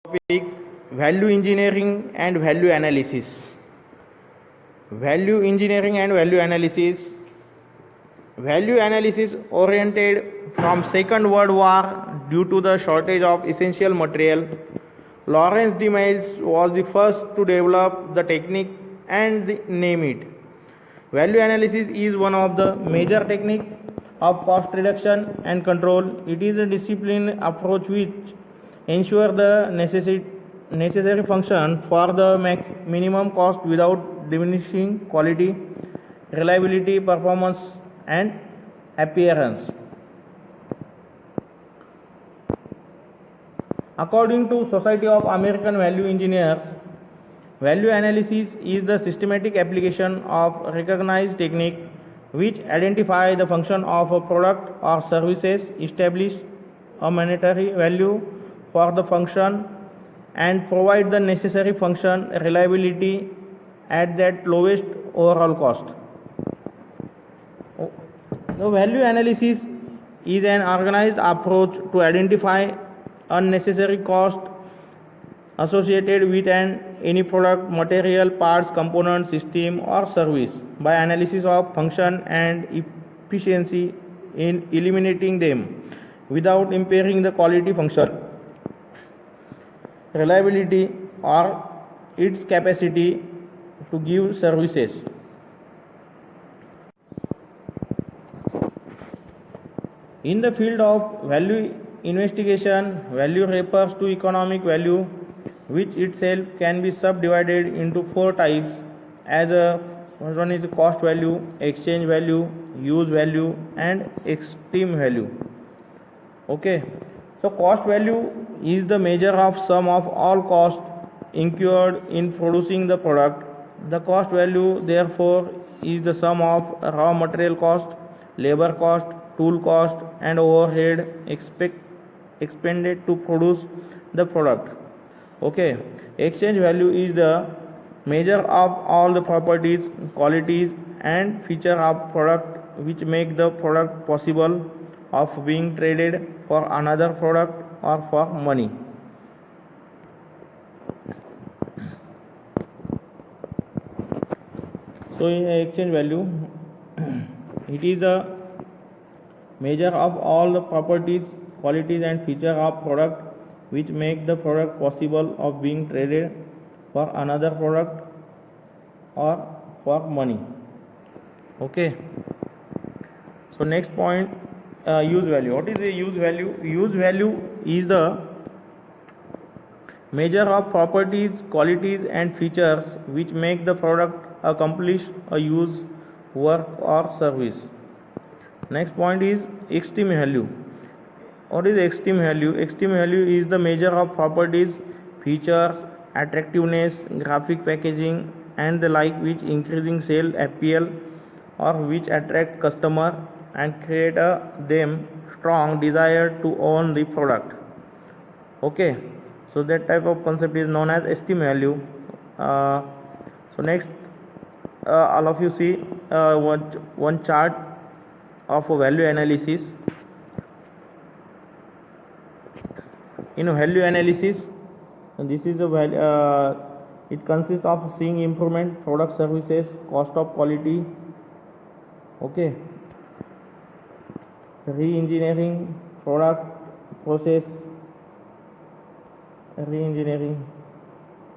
Topic: value engineering and value analysis. Value engineering and value analysis. Value analysis oriented from Second World War due to the shortage of essential material. Lawrence de Miles was the first to develop the technique and name it. Value analysis is one of the major techniques of cost reduction and control. It is a disciplined approach which ensures the necessary function for the minimum cost without diminishing quality, reliability, performance, and appearance. According to Society of American Value Engineers, value analysis is the systematic application of recognized technique which identify the function of a product or services, establish a monetary value for the function, and provide the necessary function reliability at that lowest overall cost. The value analysis is an organized approach to identify unnecessary cost associated with any product, material, parts, component, system, or service by analysis of function and efficiency in eliminating them without impairing the quality, function, reliability, or its capacity to give services. In the field of value investigation, value refers to economic value, which itself can be subdivided into four types as first one is cost value, exchange value, use value, and esteem value. Okay, so cost value is the measure of sum of all costs incurred in producing the product. The cost value therefore is the sum of raw material cost, labor cost, tool cost, and overhead expended to produce the product. Okay, exchange value is the measure of all the properties, qualities, and features of product which make the product possible of being traded for another product or for money. So in exchange value, it is a measure of all the properties, qualities, and features of product which make the product possible of being traded for another product or for money. Okay, so next point, use value. What is the use value? Use value is the measure of properties, qualities, and features which make the product accomplish a use, work, or service. Next point is esteem value. What is esteem value? Esteem value is the measure of properties, features, attractiveness, graphic packaging, and the like which increasing sale appeal or which attract customer and create them strong desire to own the product. Okay, so that type of concept is known as esteem value. So next, all of you see one chart of value analysis. In value analysis, this is a value. It consists of seeing improvement, product, services, cost of quality. Okay, re-engineering, product, process, re-engineering,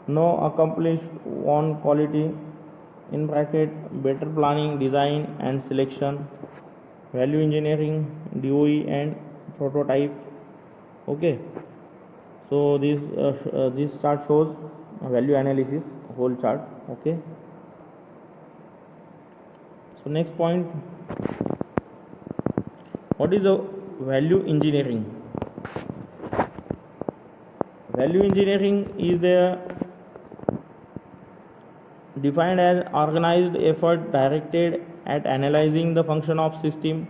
no accomplished one quality, in bracket better planning, design, and selection, value engineering, DOE, and prototype. Okay, so this chart shows value analysis whole chart. Okay, so next point, what is the value engineering? Value engineering is defined as organized effort directed at analyzing the function of system,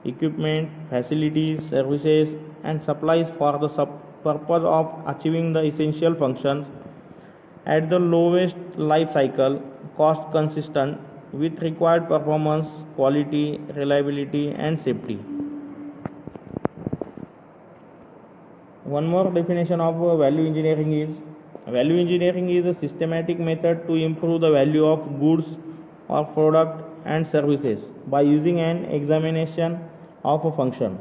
equipment, facilities, services, and supplies for the purpose of achieving the essential functions at the lowest life cycle cost consistent with required performance, quality, reliability, and safety. one more definition of value engineering is value engineering is a systematic method to improve the value of goods or product and services by using an examination of a function.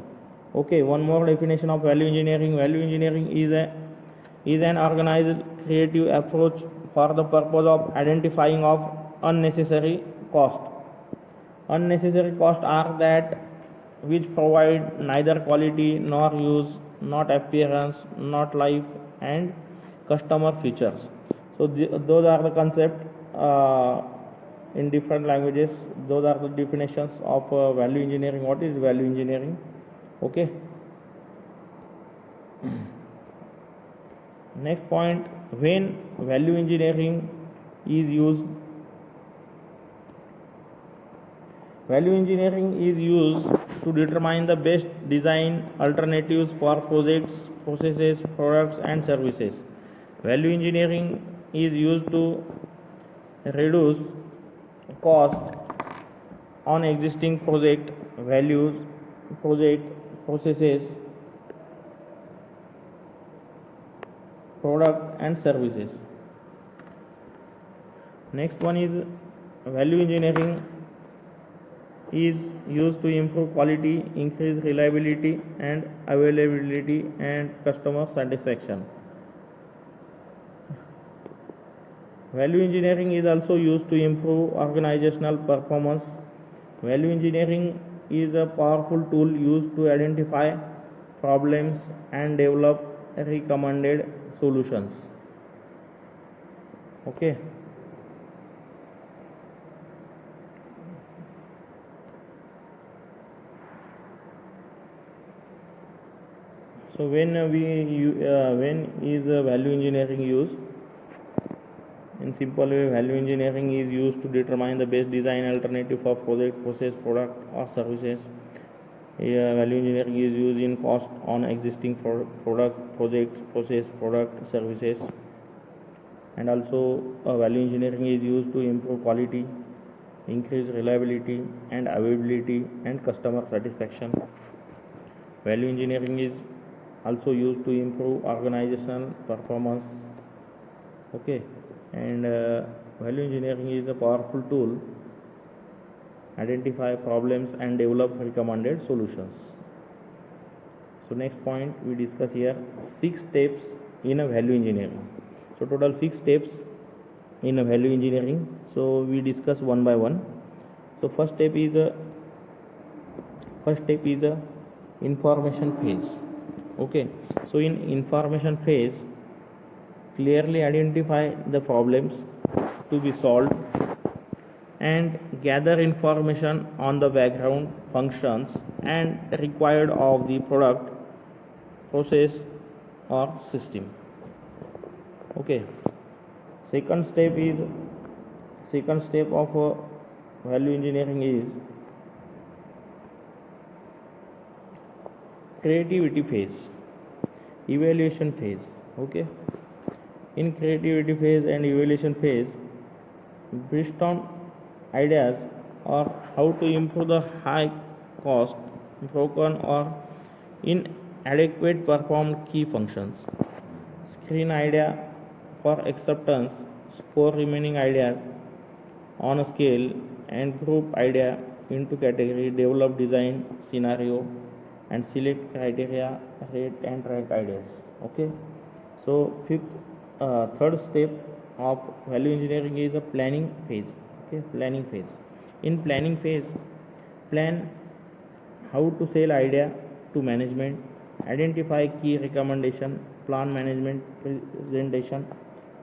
Okay, one more definition of value engineering. Value engineering is an organized creative approach for the purpose of identifying of unnecessary cost. Unnecessary costs are that which provide neither quality nor use, not appearance, not life, and customer features. So those are the concepts in different languages. Those are the definitions of value engineering. What is value engineering? Okay. Next point, when value engineering is used. Value engineering is used to determine the best design alternatives for projects, processes, products, and services. Value engineering is used to reduce cost on existing project values, project processes, product, and services. Next one is value engineering is used to improve quality, increase reliability and availability, and customer satisfaction. Value engineering is also used to improve organizational performance. Value engineering is a powerful tool used to identify problems and develop recommended solutions. Okay. So when is value engineering used? In simple way, value engineering is used to determine the best design alternative for project, process, product, or services. Value engineering is used in cost on existing product, projects, process, product, services, and also value engineering is used to improve quality, increase reliability and availability, and customer satisfaction. Value engineering is also used to improve organizational performance. Okay, and value engineering is a powerful tool identify problems and develop recommended solutions. So next point we discuss here 6 steps in a value engineering. So total 6 steps in a value engineering. So we discuss one by one. So first step is a information phase. Okay, so in information phase, clearly identify the problems to be solved and gather information on the background functions and required of the product, process or system. Okay, second step of value engineering is creativity phase, evaluation phase. Okay, in creativity phase and evaluation phase, brainstorm ideas or how to improve the high cost, broken or inadequate performed key functions. Screen idea for acceptance, score remaining ideas on a scale, and group idea into category, develop design scenario, and select criteria, rate and track ideas. Okay, so third step of value engineering is a planning phase. Okay, planning phase. In planning phase, plan how to sell idea to management, identify key recommendation, plan management presentation.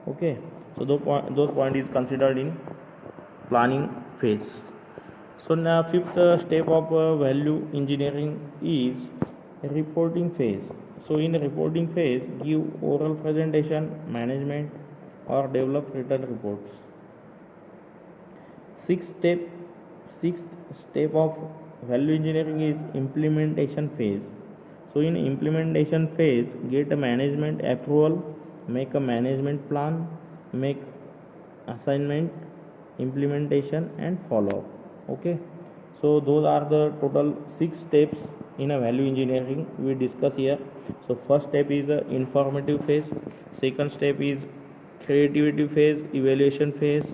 Okay, so those point is considered in planning phase. So now fifth step of value engineering is reporting phase. So in reporting phase, give oral presentation, management or develop written reports. Sixth step of value engineering is implementation phase. So in implementation phase, get a management approval, make a management plan, make assignment, implementation and follow up. Okay, so those are the total 6 steps in a value engineering we discuss here. So first step is the informative phase, second step is creativity phase, evaluation phase,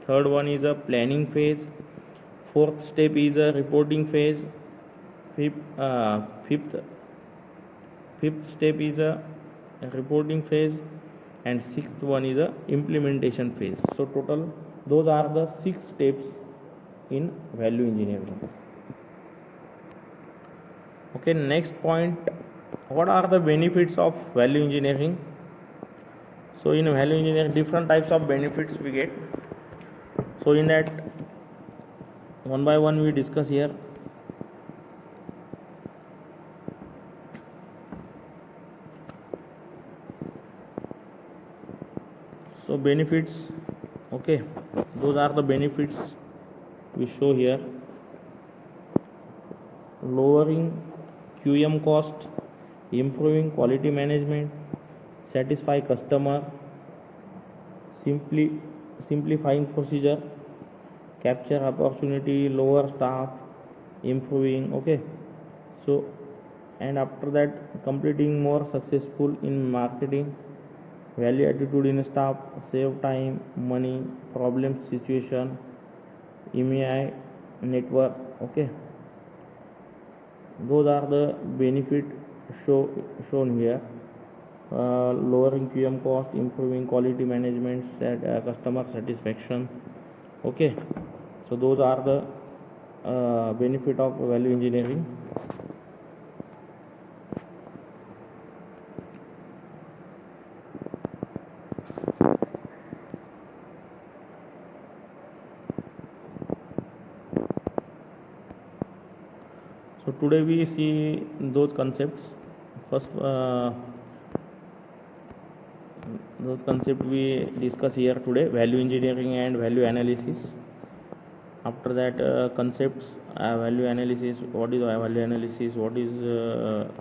third one is a planning phase, fourth step is a reporting phase, fifth step is a reporting phase, and sixth one is a implementation phase. So total those are the 6 steps in value engineering. Okay, next point, what are the benefits of value engineering? So in value engineering different types of benefits we get. So in that one by one we discuss here. So benefits, okay, those are the benefits we show here. Lowering QM cost, improving quality management, satisfy customer, simplifying procedure, capture opportunity, lower staff, improving, okay. So and after that completing more successful in marketing, value attitude in staff, save time, money, problem situation, MEI network, okay. Those are the benefit shown here. Lowering QM cost, improving quality management, customer satisfaction, okay. So those are the benefit of value engineering. So today we see those concepts. First those concepts we discuss here today, value engineering and value analysis. After that concepts, value analysis, what is value analysis, what is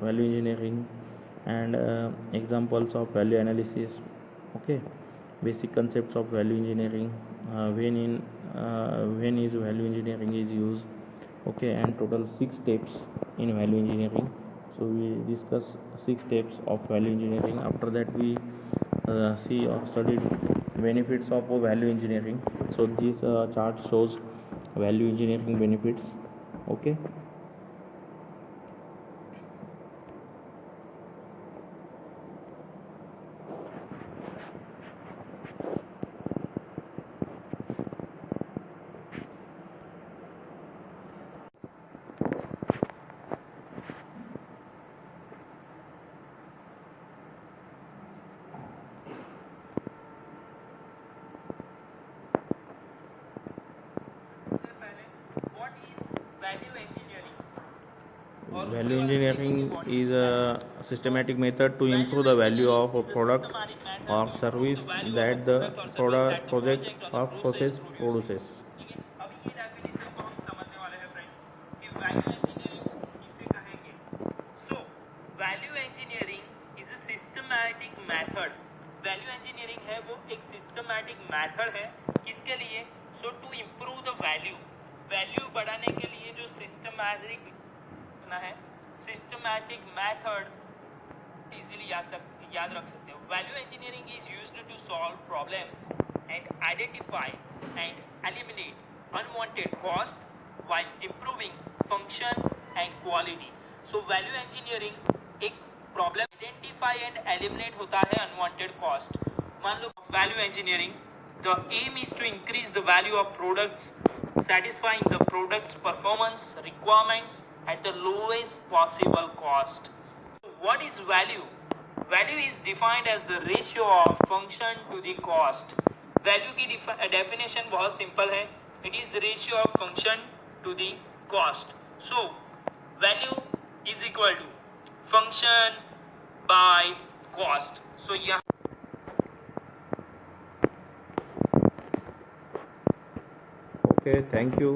value engineering, and examples of value analysis, okay. Basic concepts of value engineering, when is value engineering is used, okay, and total 6 steps in value engineering. So we discuss 6 steps of value engineering. After that we see or study benefits of value engineering. So this chart shows value engineering benefits, okay. Value engineering is a systematic method to improve the value of a product or service that the project or process produces. Value engineering is a systematic method. Value engineering है वो एक systematic method है किसके लिए? So to improve the value. Value बढ़ाने के लिए जो सिस्टमैटिक है, सिस्टमैटिक मेथड इजीली याद रख सकते हो. Value engineering is used to solve problems and identify and eliminate unwanted cost while improving function and quality. So value engineering एक प्रॉब्लम आइडेंटिफाई एंड एलिमिनेट होता है अनवांटेड कॉस्ट. मान लो value engineering, the aim is to increase the value of products, satisfying the product's performance requirements at the lowest possible cost. What is value? Value is defined as the ratio of function to the cost. Value की definition बहुत simple है. It is the ratio of function to the cost. So value is equal to function by cost. So yeah. Okay, thank you.